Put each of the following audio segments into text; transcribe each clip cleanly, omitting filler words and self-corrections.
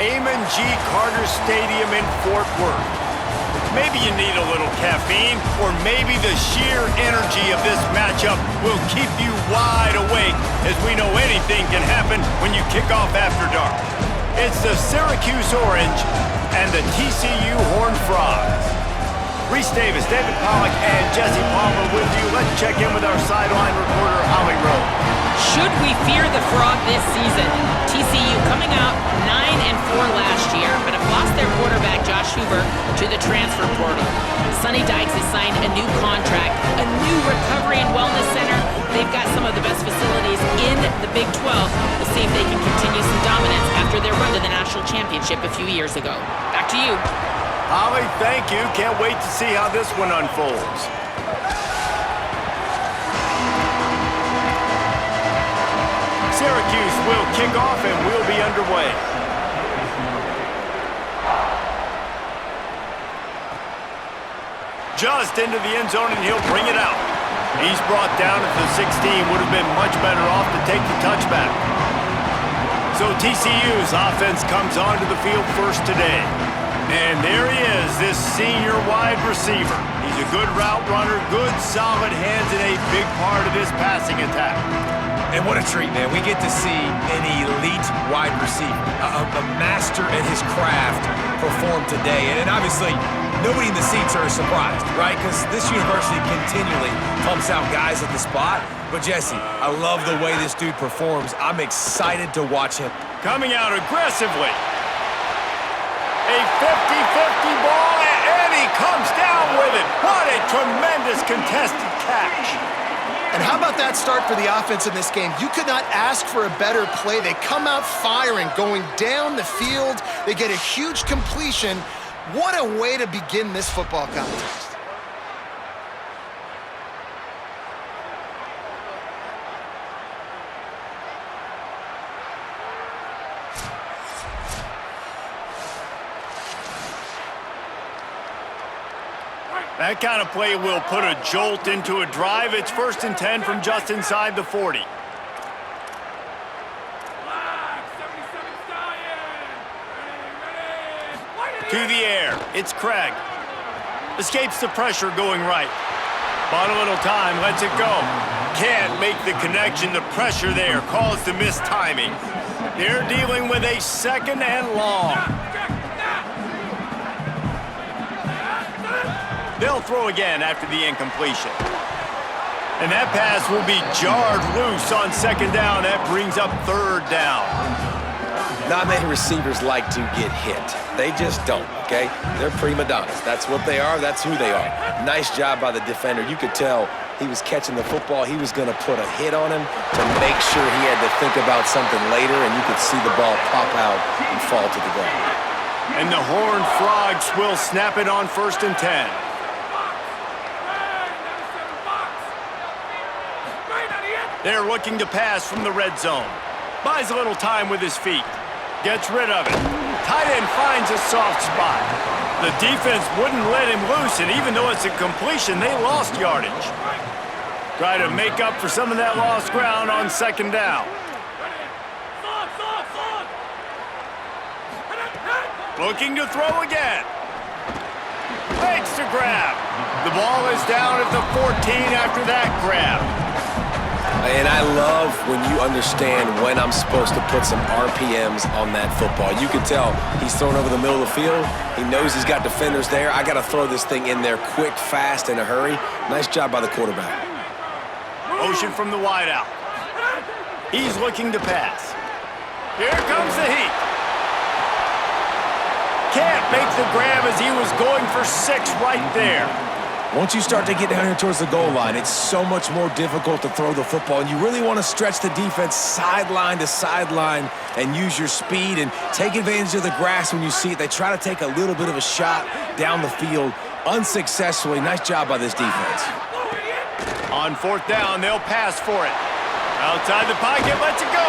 Amon G. Carter Stadium in Fort Worth. Maybe you need a little caffeine, or maybe the sheer energy of this matchup will keep you wide awake, as we know anything can happen when you kick off after dark. It's the Syracuse Orange and the TCU Horned Frogs. Reese Davis, David Pollack, and Jesse Palmer with you. Let's check in with our sideline reporter, Holly Rowe. Should we fear the Frog this season? TCU coming out 9-4 last year, but have lost their quarterback, Josh Hoover, to the transfer portal. Sonny Dykes has signed a new contract, a new recovery and wellness center. They've got some of the best facilities in the Big 12. We'll see if they can continue some dominance after their run to the national championship a few years ago. Back to you. Holly, thank you. Can't wait to see how this one unfolds. Syracuse will kick off and we'll be underway. Just into the end zone and he'll bring it out. He's brought down at the 16. Would have been much better off to take the touchback. So TCU's offense comes onto the field first today. And there he is, this senior wide receiver. He's a good route runner, good solid hands, and a big part of this passing attack. And what a treat, man. We get to see an elite wide receiver, a master at his craft perform today. And obviously, nobody in the seats are surprised, right? Because this university continually pumps out guys at the spot. But Jesse, I love the way this dude performs. I'm excited to watch him. Coming out aggressively. A 50-50 ball, and he comes down with it. What a tremendous contested catch. And how about that start for the offense in this game? You could not ask for a better play. They come out firing, going down the field. They get a huge completion. What a way to begin this football contest. That kind of play will put a jolt into a drive. It's 1st and 10 from just inside the 40. To the air, it's Craig. Escapes the pressure going right. Bought a little time, lets it go. Can't make the connection, the pressure there caused the missed timing. They're dealing with a 2nd and long. They'll throw again after the incompletion. And that pass will be jarred loose on 2nd down. That brings up 3rd down. Not many receivers like to get hit. They just don't, okay? They're prima donnas. That's what they are. That's who they are. Nice job by the defender. You could tell he was catching the football. He was going to put a hit on him to make sure he had to think about something later, and you could see the ball pop out and fall to the ground. And the Horned Frogs will snap it on 1st and 10. They're looking to pass from the red zone. Buys a little time with his feet. Gets rid of it. Tight end finds a soft spot. The defense wouldn't let him loose, and even though it's a completion, they lost yardage. Try to make up for some of that lost ground on 2nd down. Looking to throw again. Makes the grab. The ball is down at the 14 after that grab. And I love when you understand when I'm supposed to put some RPMs on that football. You can tell he's thrown over the middle of the field. He knows he's got defenders there. I got to throw this thing in there quick, fast, in a hurry. Nice job by the quarterback. Motion from the wideout. He's looking to pass. Here comes the heat. Can't make the grab as he was going for 6 right there. Once you start to get down here towards the goal line, it's so much more difficult to throw the football, and you really want to stretch the defense sideline to sideline and use your speed and take advantage of the grass when you see it. They try to take a little bit of a shot down the field unsuccessfully. Nice job by this defense. On 4th down, they'll pass for it. Outside the pocket, lets it go.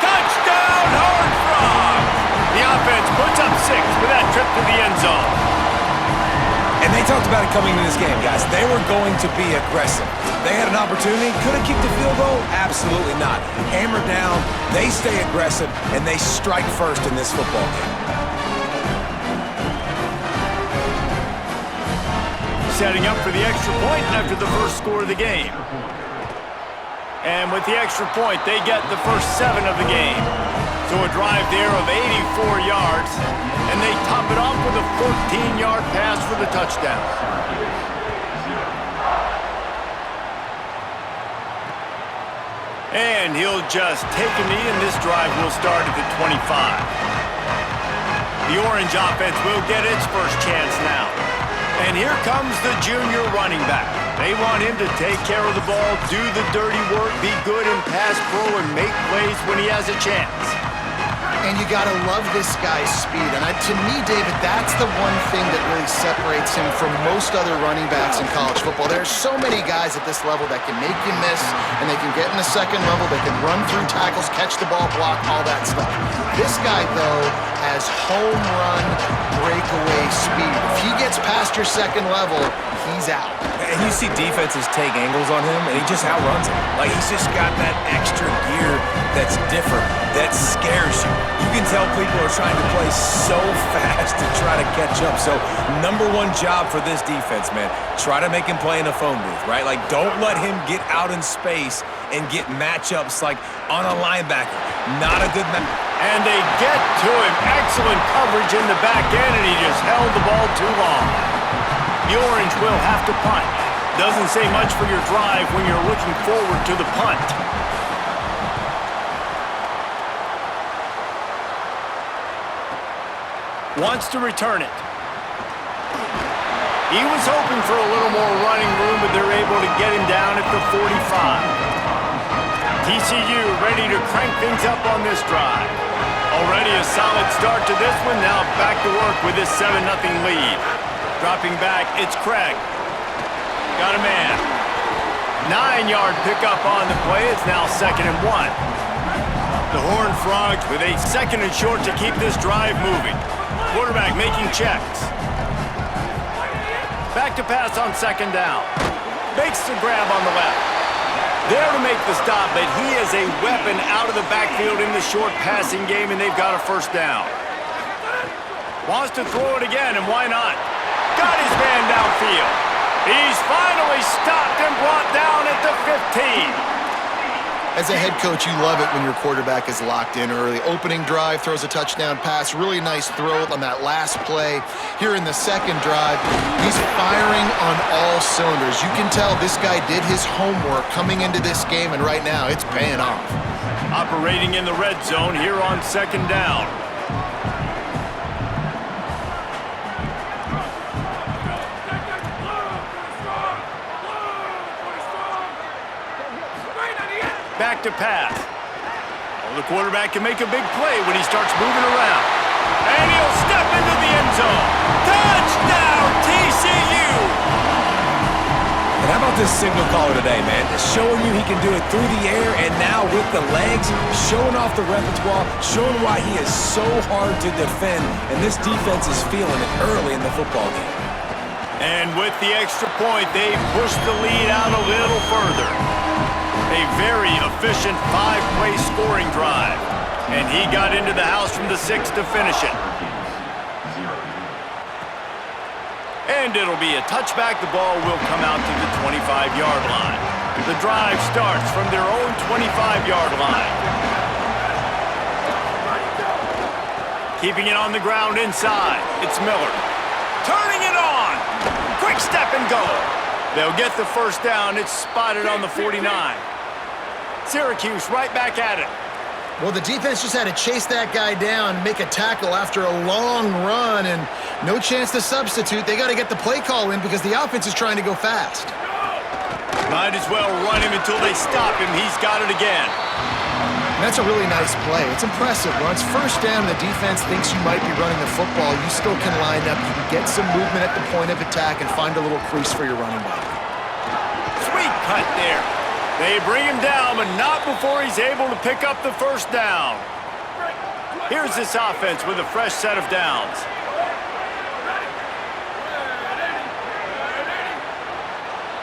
Touchdown, Horned Frogs! The offense puts up 6 with that trip to the end zone. And they talked about it coming into this game, guys. They were going to be aggressive. They had an opportunity. Could have kicked the field goal? Absolutely not. Hammer down, they stay aggressive, and they strike first in this football game. Setting up for the extra point after the first score of the game. And with the extra point, they get the first 7 of the game. So a drive there of 84 yards, and they top it off with a 14-yard pass for the touchdown. And he'll just take a knee, and this drive will start at the 25. The Orange offense will get its first chance now. And here comes the junior running back. They want him to take care of the ball, do the dirty work, be good in pass pro, and make plays when he has a chance. And you got to love this guy's speed. And to me, David, that's the one thing that really separates him from most other running backs in college football. There are so many guys at this level that can make you miss, and they can get in the second level, they can run through tackles, catch the ball, block, all that stuff. This guy, though, has home run breakaway speed. If he gets past your second level, he's out. And you see defenses take angles on him, and he just outruns them. Like, he's just got that extra gear that's different, that scares you. You can tell people are trying to play so fast to try to catch up. So, number one job for this defense, man, try to make him play in a phone booth, right? Like, don't let him get out in space and get matchups like on a linebacker. Not a good match. And they get to him. Excellent coverage in the back end, and he just held the ball too long. The Orange will have to punt. Doesn't say much for your drive when you're looking forward to the punt. Wants to return it. He was hoping for a little more running room, but they're able to get him down at the 45. TCU ready to crank things up on this drive. Already a solid start to this one. Now back to work with this 7-0 lead. Dropping back, it's Craig. Got a man. 9-yard pickup on the play. It's now 2nd and 1. The Horned Frogs with a 2nd and short to keep this drive moving. Quarterback making checks. Back to pass on 2nd down. Makes the grab on the left. There to make the stop, but he is a weapon out of the backfield in the short passing game, and they've got a first down. Wants to throw it again, and why not? Got his man downfield. He's finally stopped and brought down at the 15. As a head coach, you love it when your quarterback is locked in early. Opening drive, throws a touchdown pass. Really nice throw on that last play. Here in the second drive, he's firing on all cylinders. You can tell this guy did his homework coming into this game, and right now it's paying off. Operating in the red zone here on 2nd down. Back to pass. Well, the quarterback can make a big play when he starts moving around. And he'll step into the end zone. Touchdown, TCU! And how about this signal caller today, man? Showing you he can do it through the air and now with the legs, showing off the repertoire, showing why he is so hard to defend, and this defense is feeling it early in the football game. And with the extra point, they push the lead out a little further. A very efficient 5-play scoring drive. And he got into the house from the 6 to finish it. And it'll be a touchback. The ball will come out to the 25-yard line. The drive starts from their own 25-yard line. Keeping it on the ground inside. It's Miller. Turning it on. Quick step and go. They'll get the first down. It's spotted on the 49. Syracuse right back at it. Well, the defense just had to chase that guy down, make a tackle after a long run, and no chance to substitute. They got to get the play call in because the offense is trying to go fast. Might as well run him until they stop him. He's got it again. And that's a really nice play. It's impressive. When it's first down and the defense thinks you might be running the football, you still can line up. You can get some movement at the point of attack and find a little crease for your running back. Sweet cut there. They bring him down, but not before he's able to pick up the first down. Here's this offense with a fresh set of downs.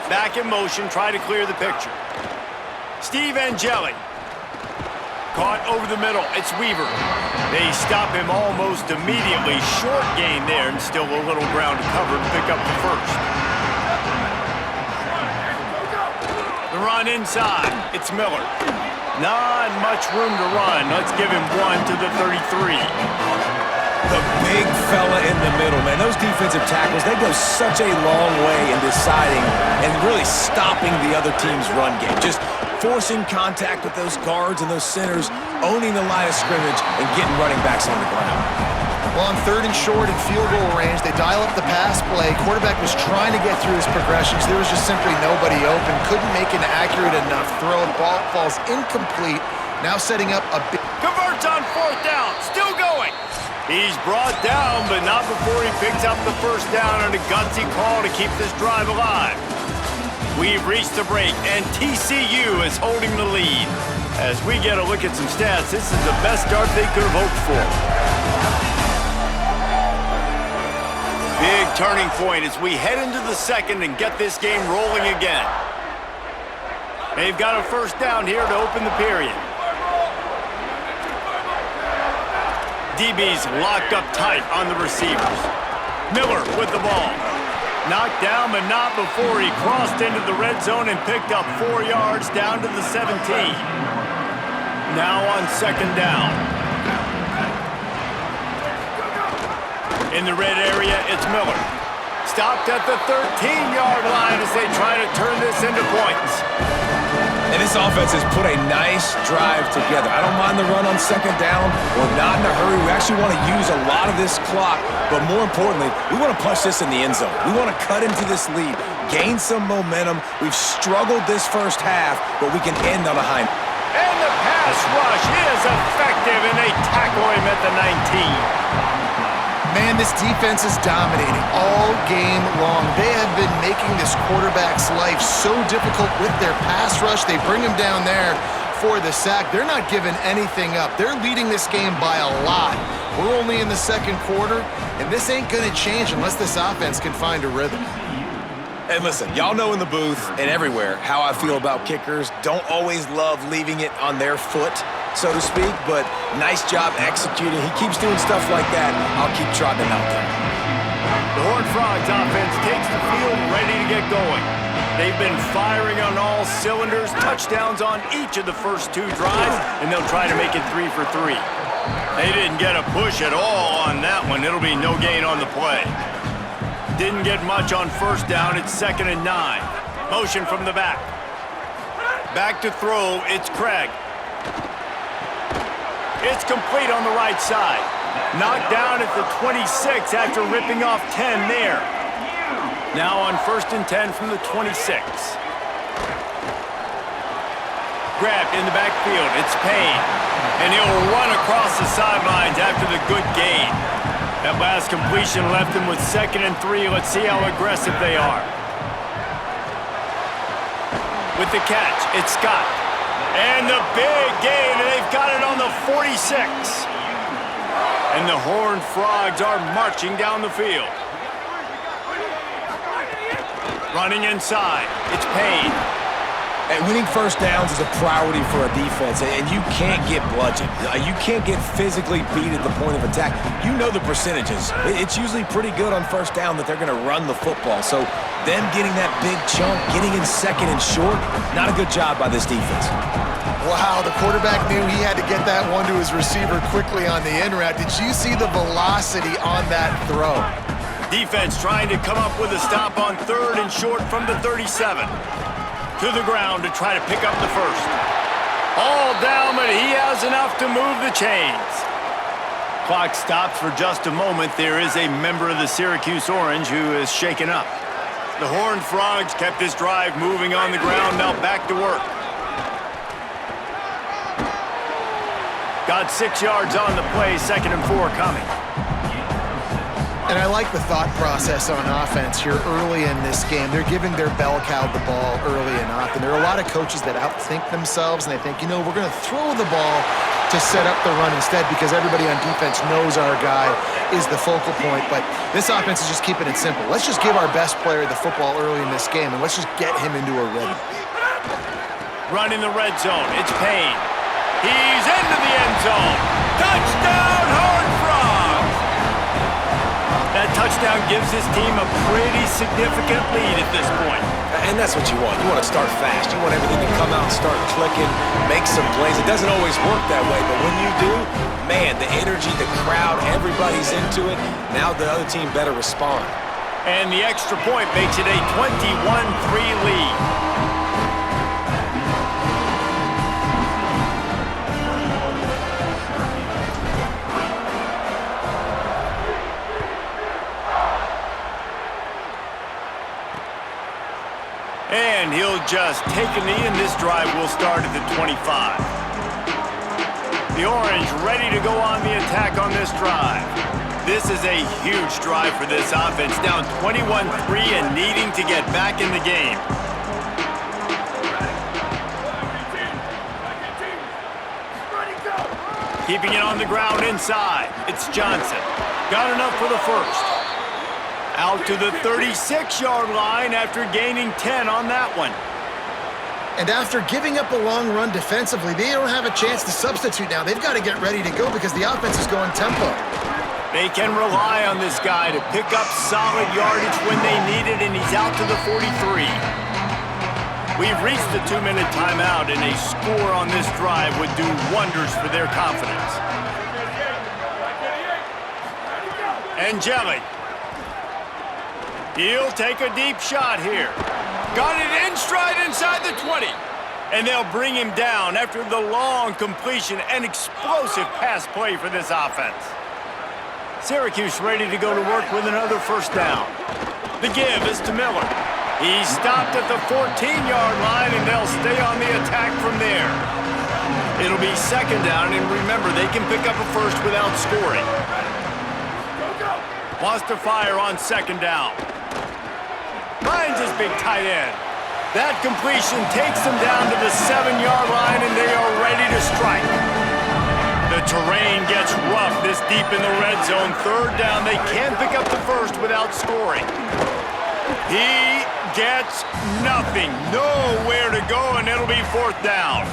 Back in motion, try to clear the picture. Steve Angeli. Caught over the middle. It's Weaver. They stop him almost immediately. Short gain there, and still a little ground to cover to pick up the first. The run inside. It's Miller. Not much room to run. Let's give him one to the 33. The big fella in the middle, man. Those defensive tackles, they go such a long way in deciding and really stopping the other team's run game. Just forcing contact with those guards and those centers, owning the line of scrimmage, and getting running backs on the ground. Well, on 3rd and short and field goal range, they dial up the pass play. Quarterback was trying to get through his progressions. There was just simply nobody open. Couldn't make an accurate enough throw. The ball falls incomplete. Now setting up a big... Converts on 4th down. Still going. He's brought down, but not before he picks up the first down on a gutsy call to keep this drive alive. We've reached the break, and TCU is holding the lead. As we get a look at some stats, this is the best start they could have hoped for. Big turning point as we head into the second and get this game rolling again. They've got a first down here to open the period. DB's locked up tight on the receivers. Miller with the ball. Knocked down, but not before he crossed into the red zone and picked up 4 yards down to the 17. Now on 2nd down. In the red area, it's Miller. Stopped at the 13-yard line as they try to turn this into points. And this offense has put a nice drive together. I don't mind the run on 2nd down. We're not in a hurry. We actually want to use a lot of this clock, but more importantly, we want to punch this in the end zone. We want to cut into this lead, gain some momentum. We've struggled this first half, but we can end on a high. And the pass rush is effective, and they tackle him at the 19. Man, this defense is dominating all game long. They have been making this quarterback's life so difficult with their pass rush. They bring him down there for the sack. They're not giving anything up. They're leading this game by a lot. We're only in the 2nd quarter, and this ain't going to change unless this offense can find a rhythm. And listen, y'all know in the booth and everywhere how I feel about kickers. Don't always love leaving it on their foot, so to speak, but nice job executing. He keeps doing stuff like that. I'll keep trotting him out there. The Horned Frogs offense takes the field ready to get going. They've been firing on all cylinders, touchdowns on each of the first 2 drives, and they'll try to make it 3 for 3. They didn't get a push at all on that one. It'll be no gain on the play. Didn't get much on 1st down. It's 2nd and 9. Motion from the back. Back to throw. It's Craig. It's complete on the right side. Knocked down at the 26 after ripping off 10 there. Now on 1st and 10 from the 26. Grabbed in the backfield. It's Payne. And he'll run across the sidelines after the good gain. That last completion left him with 2nd and 3. Let's see how aggressive they are. With the catch, it's Scott. And the big gain, and they've got it on the 46. And the Horned Frogs are marching down the field. Running inside, it's Payne. And winning first downs is a priority for a defense, and you can't get bludgeoned. You can't get physically beat at the point of attack. You know the percentages. It's usually pretty good on 1st down that they're going to run the football. So them getting that big chunk, getting in 2nd and short, not a good job by this defense. Wow, the quarterback knew he had to get that one to his receiver quickly on the in route. Did you see the velocity on that throw? Defense trying to come up with a stop on 3rd and short from the 37. To the ground to try to pick up the first. All down, but he has enough to move the chains. Clock stops for just a moment. There is a member of the Syracuse Orange who is shaken up. The Horned Frogs kept this drive moving on the ground, now back to work. Got 6 yards on the play, 2nd and 4 coming. And I like the thought process on offense here early in this game. They're giving their bell cow the ball early and often. There are a lot of coaches that outthink themselves, and they think, we're going to throw the ball to set up the run instead because everybody on defense knows our guy is the focal point. But this offense is just keeping it simple. Let's just give our best player the football early in this game, and let's just get him into a rhythm. Run in the red zone. It's Payne. He's into the end zone. Touchdown, Horned Frogs! That touchdown gives his team a pretty significant lead at this point. And that's what you want. You want to start fast. You want everything to come out and start clicking, make some plays. It doesn't always work that way, but when you do, man, the energy, the crowd, everybody's into it. Now the other team better respond. And the extra point makes it a 21-3 lead. And he'll just take a knee, and this drive will start at the 25. The Orange ready to go on the attack on this drive. This is a huge drive for this offense, down 21-3 and needing to get back in the game. Keeping it on the ground inside. It's Johnson. Got enough for the first. Out to the 36-yard line after gaining 10 on that one. And after giving up a long run defensively, they don't have a chance to substitute now. They've got to get ready to go because the offense is going tempo. They can rely on this guy to pick up solid yardage when they need it, and he's out to the 43. We've reached the 2-minute timeout, and a score on this drive would do wonders for their confidence. Angeli. He'll take a deep shot here. Got it in stride inside the 20. And they'll bring him down after the long completion and explosive pass play for this offense. Syracuse ready to go to work with another first down. The give is to Miller. He's stopped at the 14-yard line, and they'll stay on the attack from there. It'll be second down, and remember, they can pick up a first without scoring. Wants to fire on second down. Finds his big tight end. That completion takes them down to the 7-yard line, and they are ready to strike. The terrain gets rough this deep in the red zone. Third down, they can't pick up the first without scoring. He gets nothing. Nowhere to go, and it'll be fourth down.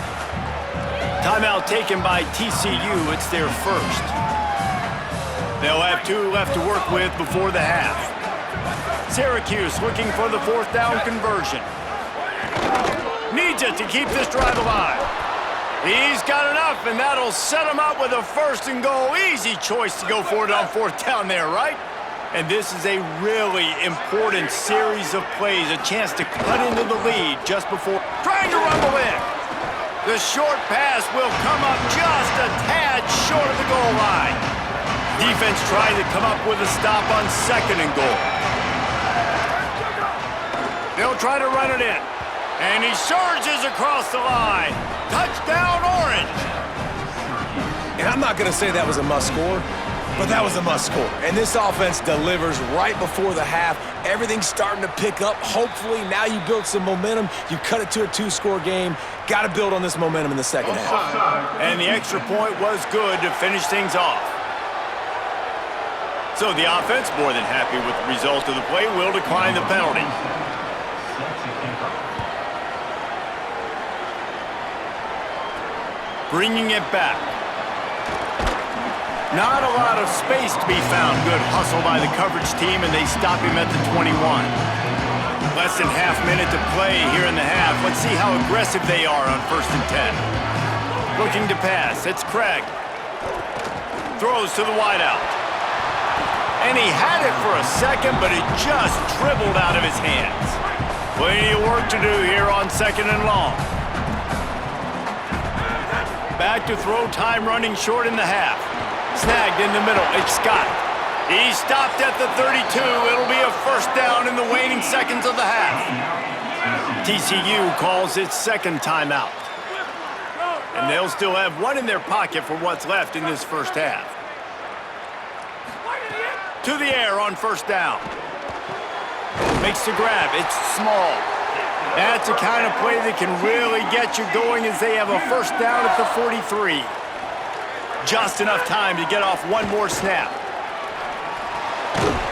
Timeout taken by TCU. It's their first. They'll have 2 left to work with before the half. Syracuse looking for the fourth down conversion. Needs it to keep this drive alive. He's got enough, and that'll set him up with a first and goal. Easy choice to go for it on fourth down there, right? And this is a really important series of plays, a chance to cut into the lead just before trying to rumble in. The short pass will come up just a tad short of the goal line. Defense trying to come up with a stop on second and goal. They'll try to run it in. And he surges across the line. Touchdown, Orange. And I'm not going to say that was a must-score, but that was a must-score. And this offense delivers right before the half. Everything's starting to pick up. Hopefully, now you build some momentum. You cut it to a 2-score game. Got to build on this momentum in the second half. And the extra point was good to finish things off. So the offense, more than happy with the result of the play, will decline the penalty. Bringing it back. Not a lot of space to be found. Good hustle by the coverage team, and they stop him at the 21. Less than half minute to play here in the half. Let's see how aggressive they are on 1st and 10. Looking to pass. It's Craig. Throws to the wideout. And he had it for a second, but it just dribbled out of his hands. Plenty of work to do here on 2nd and long. Back to throw, time running short in the half. Snagged in the middle, it's Scott. He stopped at the 32. It'll be a first down in the waning seconds of the half. TCU calls its second timeout. And they'll still have one in their pocket for what's left in this first half. To the air on first down. Makes the grab. It's small. That's the kind of play that can really get you going as they have a first down at the 43. Just enough time to get off one more snap.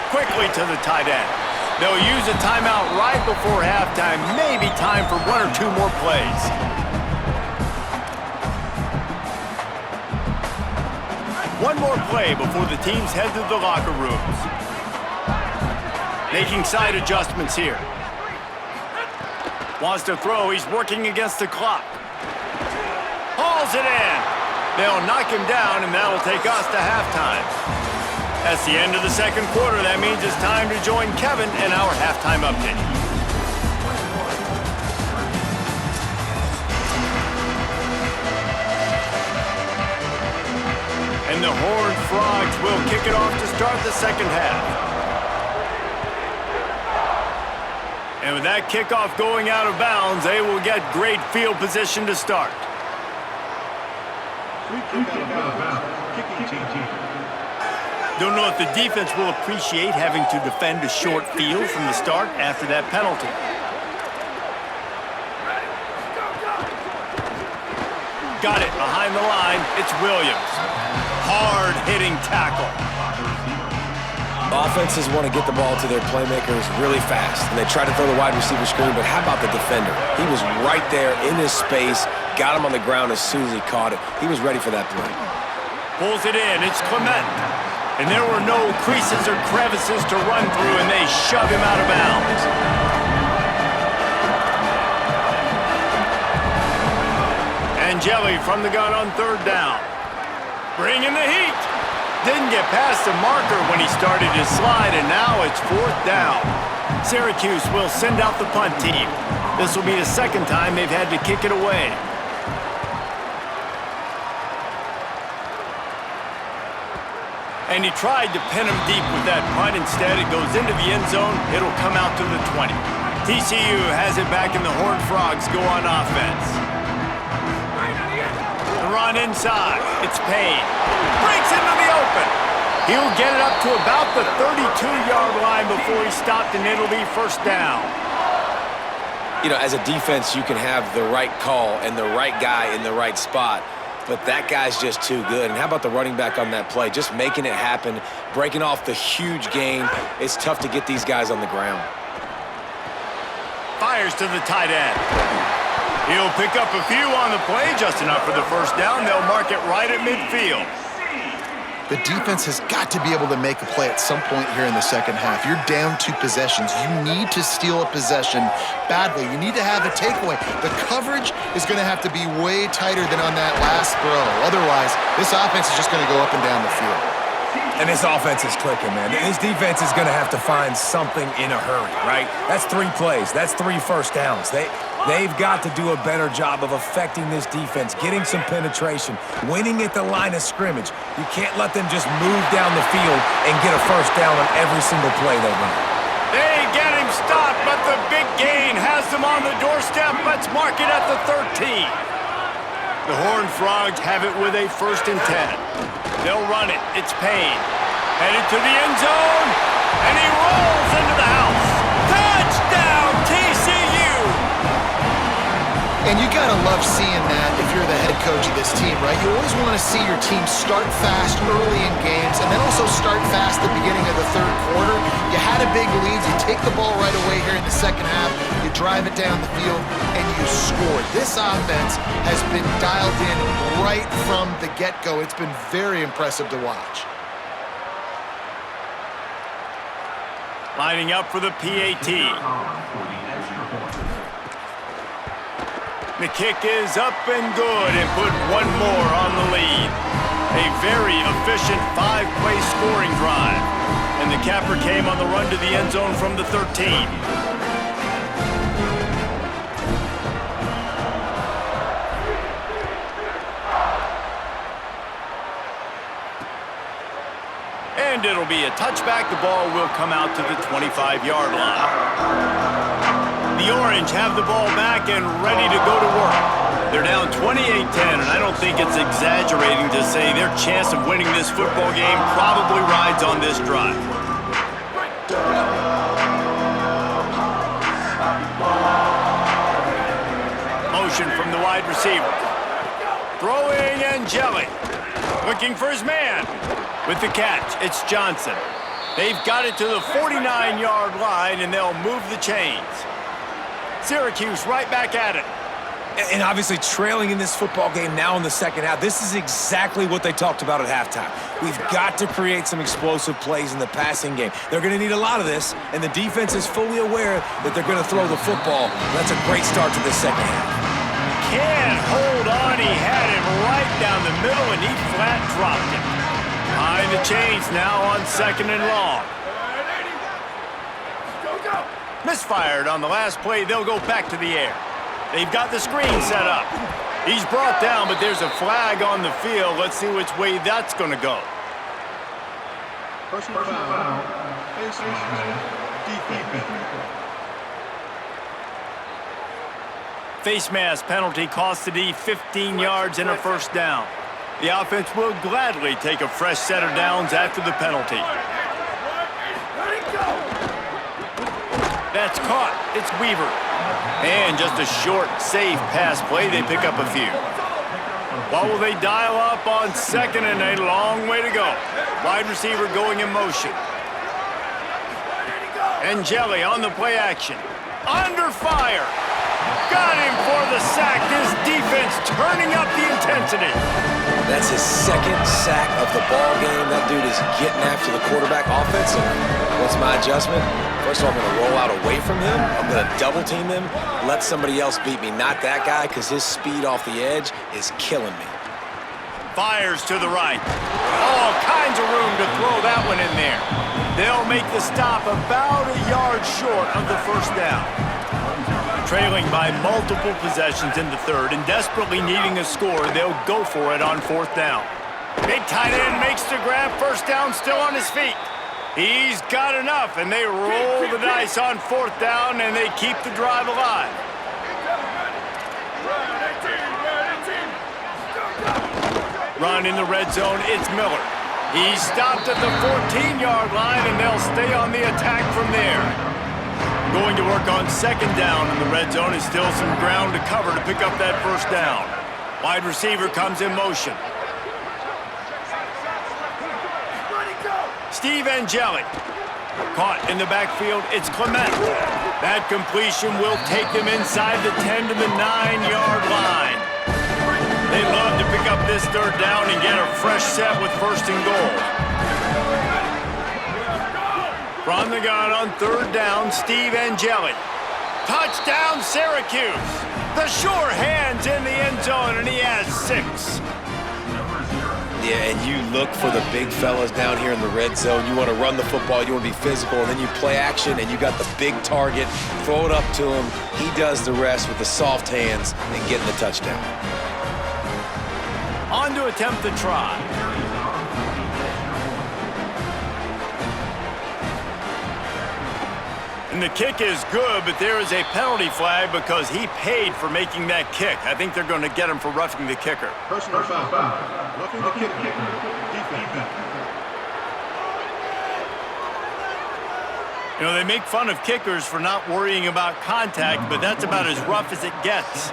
Quickly to the tight end. They'll use a timeout right before halftime. Maybe time for one or two more plays. One more play before the teams head to the locker rooms. Making side adjustments here. Wants to throw. He's working against the clock. Hauls it in. They'll knock him down, and that'll take us to halftime. That's the end of the second quarter. That means it's time to join Kevin in our halftime update. And the Horned Frogs will kick it off to start the second half. And with that kickoff going out of bounds, they will get great field position to start. Don't know if the defense will appreciate having to defend a short field from the start after that penalty. Got it behind the line. It's Williams. Hard-hitting tackle. Offenses want to get the ball to their playmakers really fast, and they try to throw the wide receiver screen, but how about the defender? He was right there in his space, got him on the ground as soon as he caught it. He was ready for that play. Pulls it in. It's Clement. And there were no creases or crevices to run through, and they shove him out of bounds. Angeli from the gun on third down. Bringing the heat. Didn't get past the marker when he started his slide, and now it's fourth down. Syracuse will send out the punt team. This will be the second time they've had to kick it away. And he tried to pin him deep with that punt. Instead, it goes into the end zone. It'll come out to the 20. TCU has it back, and the Horned Frogs go on offense. The run inside. It's Payne. Breaks into the open. He'll get it up to about the 32-yard line before he's stopped, and it'll be first down. You know, as a defense, you can have the right call and the right guy in the right spot, but that guy's just too good. And how about the running back on that play? Just making it happen, breaking off the huge gain. It's tough to get these guys on the ground. Fires to the tight end. He'll pick up a few on the play, just enough for the first down. They'll mark it right at midfield. The defense has got to be able to make a play at some point here in the second half. You're down 2 possessions. You need to steal a possession badly. You need to have a takeaway. The coverage is going to have to be way tighter than on that last throw. Otherwise, this offense is just going to go up and down the field. And this offense is clicking, man. This defense is going to have to find something in a hurry, right? That's 3 plays. That's 3 first downs. They've got to do a better job of affecting this defense, getting some penetration, winning at the line of scrimmage. You can't let them just move down the field and get a first down on every single play they run. They get him stopped, but the big gain has them on the doorstep. Let's mark it at the 13. The Horned Frogs have it with a 1st and 10. They'll run it. It's Payne. Headed to the end zone, and he rolls into the house. Touchdown, TCU! And you gotta love seeing that if you're the head coach of this team, right? You always want to see your team start fast early in games and then also start fast at the beginning of the third quarter. You had a big lead, you take the ball right away here in the second half, you drive it down the field, and you score. This offense has been dialed in right from the get-go. It's been very impressive to watch. Lining up for the PAT. The kick is up and good and put one more on the lead. A very efficient 5-play scoring drive. And the capper came on the run to the end zone from the 13. And it'll be a touchback. The ball will come out to the 25-yard line. The Orange have the ball back and ready to go to work. They're down 28-10, and I don't think it's exaggerating to say their chance of winning this football game probably rides on this drive. Motion from the wide receiver. Throwing Angeli. Looking for his man. With the catch, it's Johnson. They've got it to the 49-yard line, and they'll move the chains. Syracuse right back at it. And obviously trailing in this football game now in the second half. This is exactly what they talked about at halftime. We've got to create some explosive plays in the passing game. They're going to need a lot of this, and the defense is fully aware that they're going to throw the football. That's a great start to this second half. Can't hold on. He had it right down the middle, and he flat dropped it. Behind the chains now on 2nd and long. Misfired on the last play. They'll go back to the air. They've got the screen set up. He's brought down, but there's a flag on the field. Let's see which way that's going to go. Personal foul. Face mask penalty cost the D 15 yards and a first down. The offense will gladly take a fresh set of downs after the penalty. That's caught. It's Weaver. And just a short, safe pass play. They pick up a few. What will they dial up on 2nd and a long way to go? Wide receiver going in motion. Angeli on the play action. Under fire. Got him for the sack. This defense turning up the intensity. That's his second sack of the ball game. That dude is getting after the quarterback offensive. What's my adjustment? First of all, I'm going to roll out away from him. I'm going to double team him, let somebody else beat me, not that guy, because his speed off the edge is killing me. Fires to the right. All kinds of room to throw that one in there. They'll make the stop about a yard short of the first down. Trailing by multiple possessions in the third and desperately needing a score, they'll go for it on 4th down. Big tight end makes the grab. First down, still on his feet. He's got enough, and they roll the dice on 4th down, and they keep the drive alive. Run in the red zone, it's Miller. He's stopped at the 14-yard line, and they'll stay on the attack from there. Going to work on 2nd down in the red zone, and still some ground to cover to pick up that first down. Wide receiver comes in motion. Steve Angeli. Caught in the backfield, it's Clement. That completion will take them inside the 10 to the 9-yard line. They love to pick up this 3rd down and get a fresh set with 1st and goal. From the gun on 3rd down, Steve Angeli. Touchdown, Syracuse. The sure hands in the end zone, and he has 6. Yeah, and you look for the big fellas down here in the red zone. You want to run the football, you want to be physical, and then you play action, and you got the big target. Throw it up to him. He does the rest with the soft hands and getting the touchdown. On to attempt the try. And the kick is good, but there is a penalty flag because he paid for making that kick. I think they're going to get him for roughing the kicker. Personal foul. Roughing the kicker. Defense. You know, they make fun of kickers for not worrying about contact, but that's about as rough as it gets.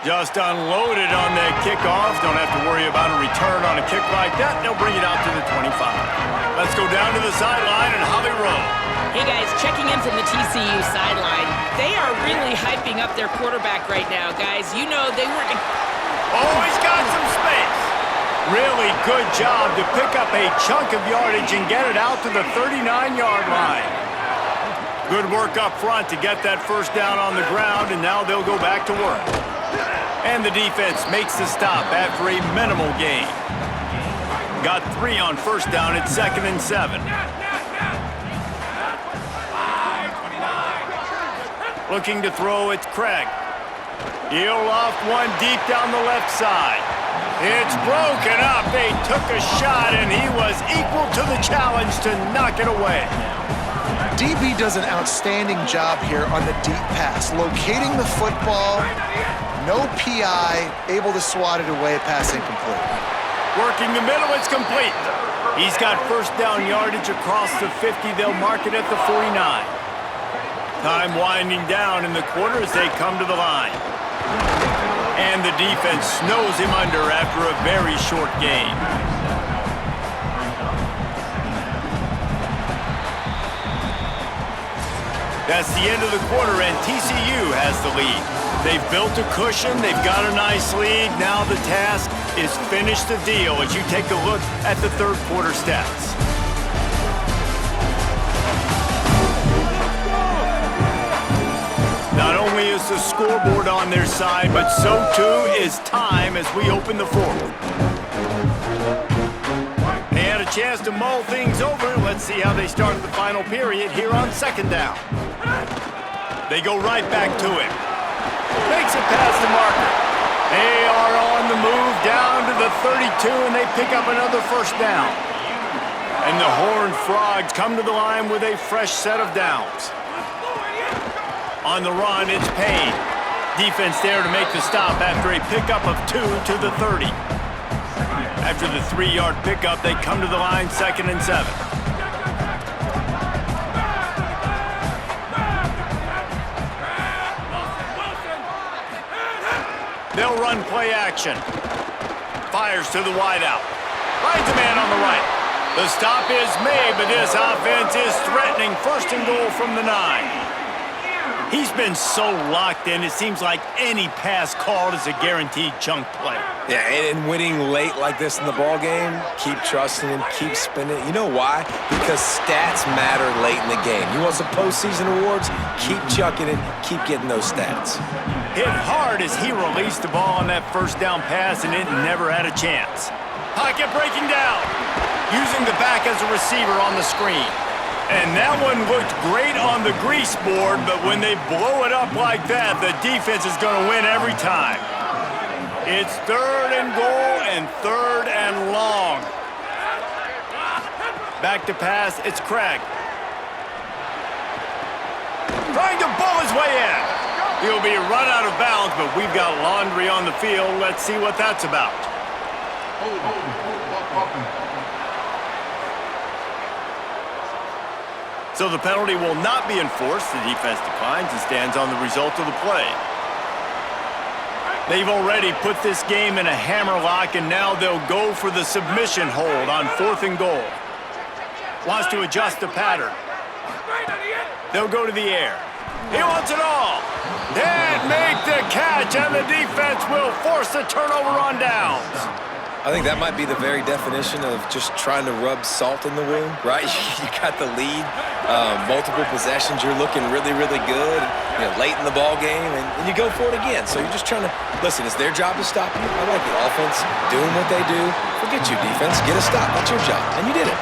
Just unloaded on that kickoff. Don't have to worry about a return on a kick like that. They'll bring it out to the 25. Let's go down to the sideline and Holly Rowe. Hey guys, checking in from the TCU sideline. They are really hyping up their quarterback right now, guys. You know they were... Oh, he's got some space. Really good job to pick up a chunk of yardage and get it out to the 39-yard line. Good work up front to get that first down on the ground, and now they'll go back to work. And the defense makes the stop after a minimal gain. Got 3 on first down at 2nd and 7. Looking to throw, it's Craig. He'll loft one deep down the left side. It's broken up. They took a shot, and he was equal to the challenge to knock it away. DB does an outstanding job here on the deep pass, locating the football, no PI, able to swat it away, pass incomplete. Working the middle, it's complete. He's got first down yardage across the 50. They'll mark it at the 49. Time winding down in the quarter as they come to the line. And the defense snows him under after a very short gain. That's the end of the quarter, and TCU has the lead. They've built a cushion. They've got a nice lead. Now the task is finish the deal as you take a look at the third quarter stats. Not only is the scoreboard on their side, but so too is time as we open the fourth. They had a chance to mull things over. Let's see how they start the final period here on second down. They go right back to him. Makes it past the marker. They are on the move down to the 32, and they pick up another first down. And the Horned Frogs come to the line with a fresh set of downs. On the run, it's Payne. Defense there to make the stop after a pickup of 2 to the 30. After the 3-yard pickup, they come to the line 2nd and 7. They'll run play action. Fires to the wideout. Finds a man on the right. The stop is made, but this offense is threatening. First and goal from the 9. He's been so locked in, it seems like any pass called is a guaranteed chunk play. Yeah, and winning late like this in the ball game, keep trusting him, keep spinning. You know why? Because stats matter late in the game. You want some postseason awards? Keep chucking it, keep getting those stats. Hit hard as he released the ball on that first down pass, and it never had a chance. Pocket breaking down, using the back as a receiver on the screen. And that one looked great on the grease board, but when they blow it up like that, the defense is going to win every time. It's 3rd and goal and 3rd and long. Back to pass, it's Craig. Trying to bull his way in. He'll be run out of bounds, but we've got laundry on the field. Let's see what that's about. So the penalty will not be enforced. The defense declines and stands on the result of the play. They've already put this game in a hammerlock, and now they'll go for the submission hold on 4th and goal. Wants to adjust the pattern. They'll go to the air. He wants it all. Dad make the catch, and the defense will force the turnover on downs. I think that might be the very definition of just trying to rub salt in the wound, right? You got the lead, multiple possessions, you're looking really, really good, late in the ball game, and you go for it again. So you're just trying to, listen, it's their job to stop you. I like the offense doing what they do. Forget you, defense. Get a stop. That's your job, and you did it.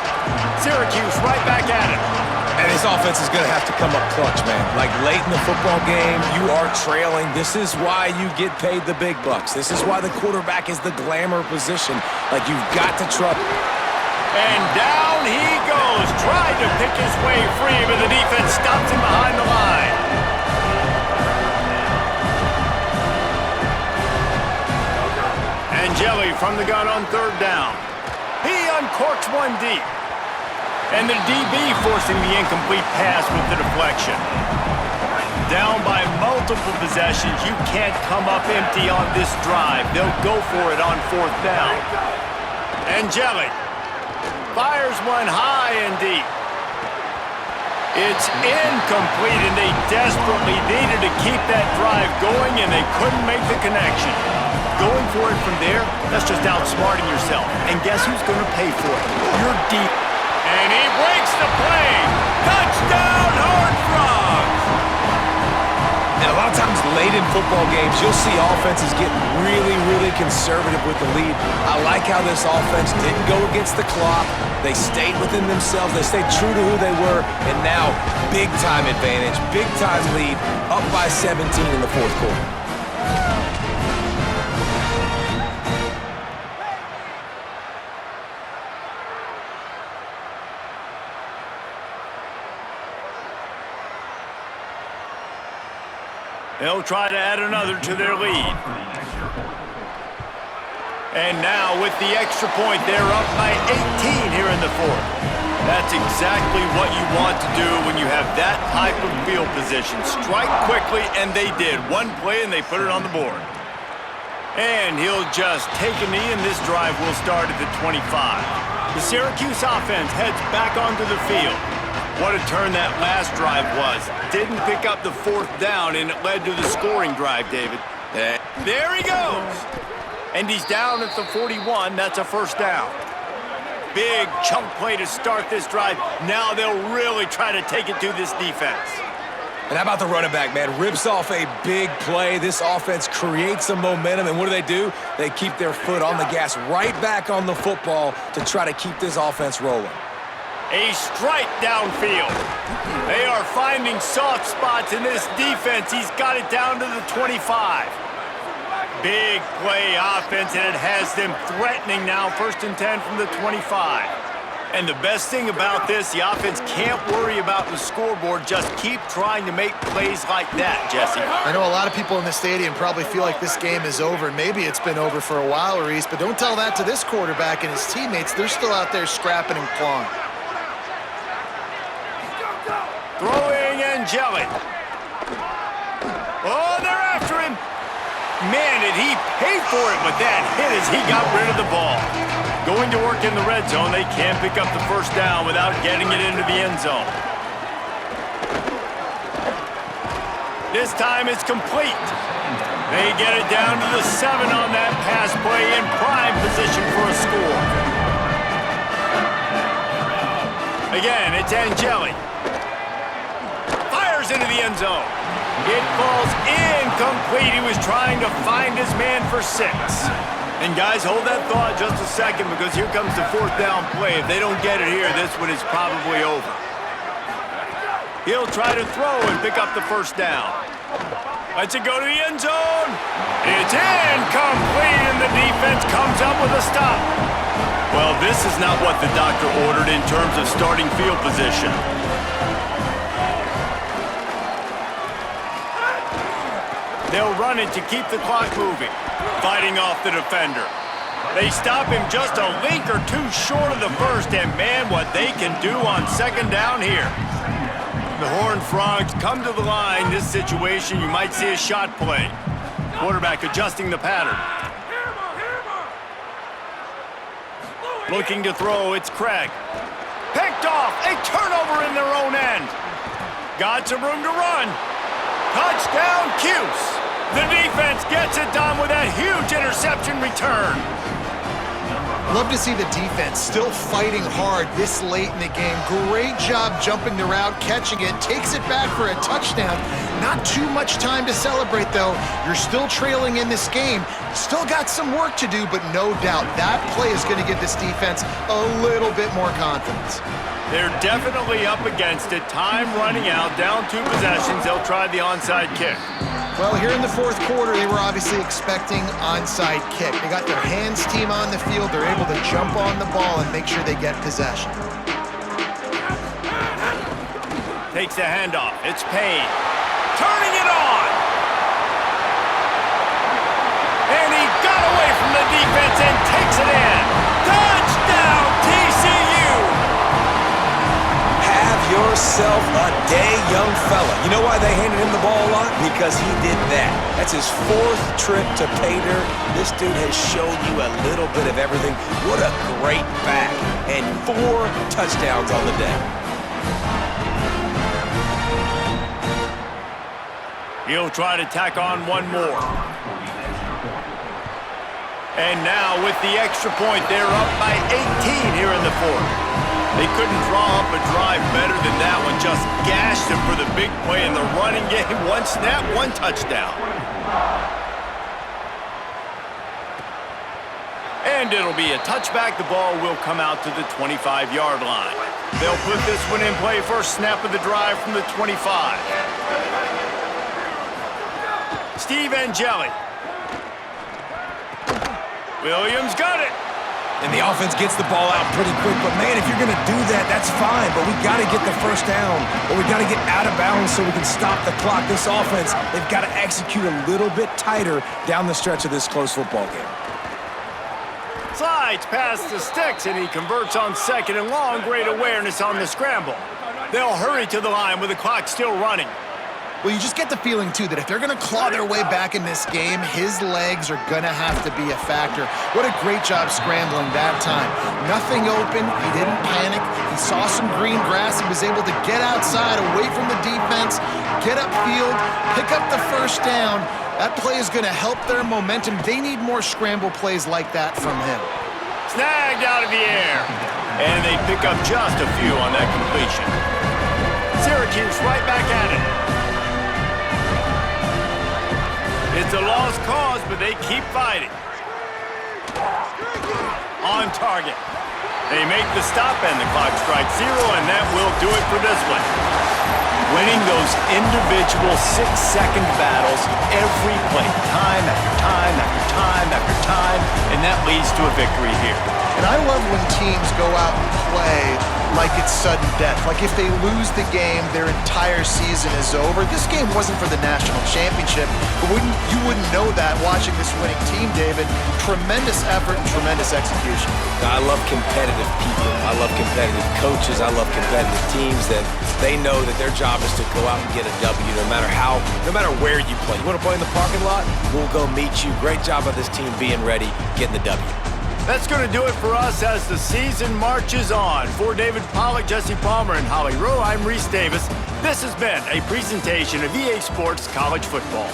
Syracuse right back at it. And this offense is going to have to come up clutch, man. Like late in the football game, you are trailing. This is why you get paid the big bucks. This is why the quarterback is the glamour position. Like you've got to trust. And down he goes. Tried to pick his way free, but the defense stops him behind the line. Angeli from the gun on 3rd down. He uncorks one deep. And the DB forcing the incomplete pass with the deflection. Down by multiple possessions, you can't come up empty on this drive. They'll go for it on 4th down. Angeli fires one high and deep. It's incomplete, and they desperately needed to keep that drive going, and they couldn't make the connection. Going for it from there, that's just outsmarting yourself. And guess who's going to pay for it? You're deep. And he breaks the play. Touchdown, Horned Frogs! And a lot of times late in football games, you'll see offenses get really, really conservative with the lead. I like how this offense didn't go against the clock. They stayed within themselves. They stayed true to who they were. And now, big-time advantage, big-time lead, up by 17 in the 4th quarter. They'll try to add another to their lead. And now with the extra point, they're up by 18 here in the fourth. That's exactly what you want to do when you have that type of field position. Strike quickly, and they did. One play, and they put it on the board. And he'll just take a knee, and this drive will start at the 25. The Syracuse offense heads back onto the field. What a turn that last drive was. Didn't pick up the fourth down, and it led to the scoring drive, David. There he goes. And he's down at the 41. That's a first down. Big chunk play to start this drive. Now they'll really try to take it to this defense. And how about the running back, man? Rips off a big play. This offense creates some momentum, and what do? They keep their foot on the gas right back on the football to try to keep this offense rolling. A strike downfield. They are finding soft spots in this defense. He's got it down to the 25. Big play offense, and it has them threatening now. 1st and 10 from the 25. And the best thing about this, the offense can't worry about the scoreboard. Just keep trying to make plays like that, Jesse. I know a lot of people in the stadium probably feel like this game is over. Maybe it's been over for a while, Reese, but don't tell that to this quarterback and his teammates. They're still out there scrapping and clawing. Throwing Angeli. Oh, they're after him. Man, did he pay for it with that hit as he got rid of the ball. Going to work in the red zone, they can't pick up the first down without getting it into the end zone. This time it's complete. They get it down to the 7 on that pass play, in prime position for a score. Again, it's Angeli. Fires into the end zone. It falls incomplete. He was trying to find his man for 6. And guys, hold that thought just a second, because here comes the 4th down play. If they don't get it here, this one is probably over. He'll try to throw and pick up the first down. Lets it go to the end zone. It's incomplete, and the defense comes up with a stop. Well, this is not what the doctor ordered in terms of starting field position. They'll run it to keep the clock moving, fighting off the defender. They stop him just a link or two short of the first, and man, what they can do on 2nd down here. The Horned Frogs come to the line. This situation, you might see a shot play. Quarterback adjusting the pattern. Looking to throw, it's Craig. Picked off, a turnover in their own end. Got some room to run. Touchdown, Cuse. The defense gets it done with that huge interception return. Love to see the defense still fighting hard this late in the game. Great job jumping the route, catching it, takes it back for a touchdown. Not too much time to celebrate, though. You're still trailing in this game. Still got some work to do, but no doubt that play is going to give this defense a little bit more confidence. They're definitely up against it. Time running out, down 2 possessions. They'll try the onside kick. Well, here in the 4th quarter, they were obviously expecting onside kick. They got their hands team on the field. They're able to jump on the ball and make sure they get possession. Takes the handoff. It's Payne. Turning it on. And he got away from the defense and takes it in. Touchdown, TCU! Have yourself a day, young fella. You know why they handed him the ball a lot? Because he did that. That's his 4th trip to pay dirt. This dude has showed you a little bit of everything. What a great back. And 4 touchdowns on the day. He'll try to tack on one more. And now with the extra point, they're up by 18 here in the 4th. They couldn't draw up a drive better than that one. Just gashed him for the big play in the running game. 1 snap, 1 touchdown. And it'll be a touchback. The ball will come out to the 25-yard line. They'll put this one in play. First snap of the drive from the 25. Steve Angeli. Williams got it. And the offense gets the ball out pretty quick. But, man, if you're going to do that, that's fine. But we got to get the first down, or we got to get out of bounds so we can stop the clock. This offense, they've got to execute a little bit tighter down the stretch of this close football game. Slides past the sticks, and he converts on 2nd and long. Great awareness on the scramble. They'll hurry to the line with the clock still running. Well, you just get the feeling, too, that if they're going to claw their way back in this game, his legs are going to have to be a factor. What a great job scrambling that time. Nothing open. He didn't panic. He saw some green grass. He was able to get outside, away from the defense, get upfield, pick up the first down. That play is going to help their momentum. They need more scramble plays like that from him. Snagged out of the air. And they pick up just a few on that completion. Syracuse right back at it. It's a lost cause, but they keep fighting. On target. They make the stop, and the clock strikes 0, and that will do it for this one. Winning those individual 6-second battles every play, time after time after time after time, and that leads to a victory here. And I love when teams go out and play like it's sudden death. Like if they lose the game, their entire season is over. This game wasn't for the national championship, but you wouldn't know that watching this winning team, David. Tremendous effort and tremendous execution. I love competitive people. I love competitive coaches. I love competitive teams that they know that their job is to go out and get a W no matter where you play. You want to play in the parking lot? We'll go meet you. Great job by this team being ready, getting the W. That's going to do it for us as the season marches on. For David Pollack, Jesse Palmer, and Holly Rowe, I'm Reese Davis. This has been a presentation of EA Sports College Football.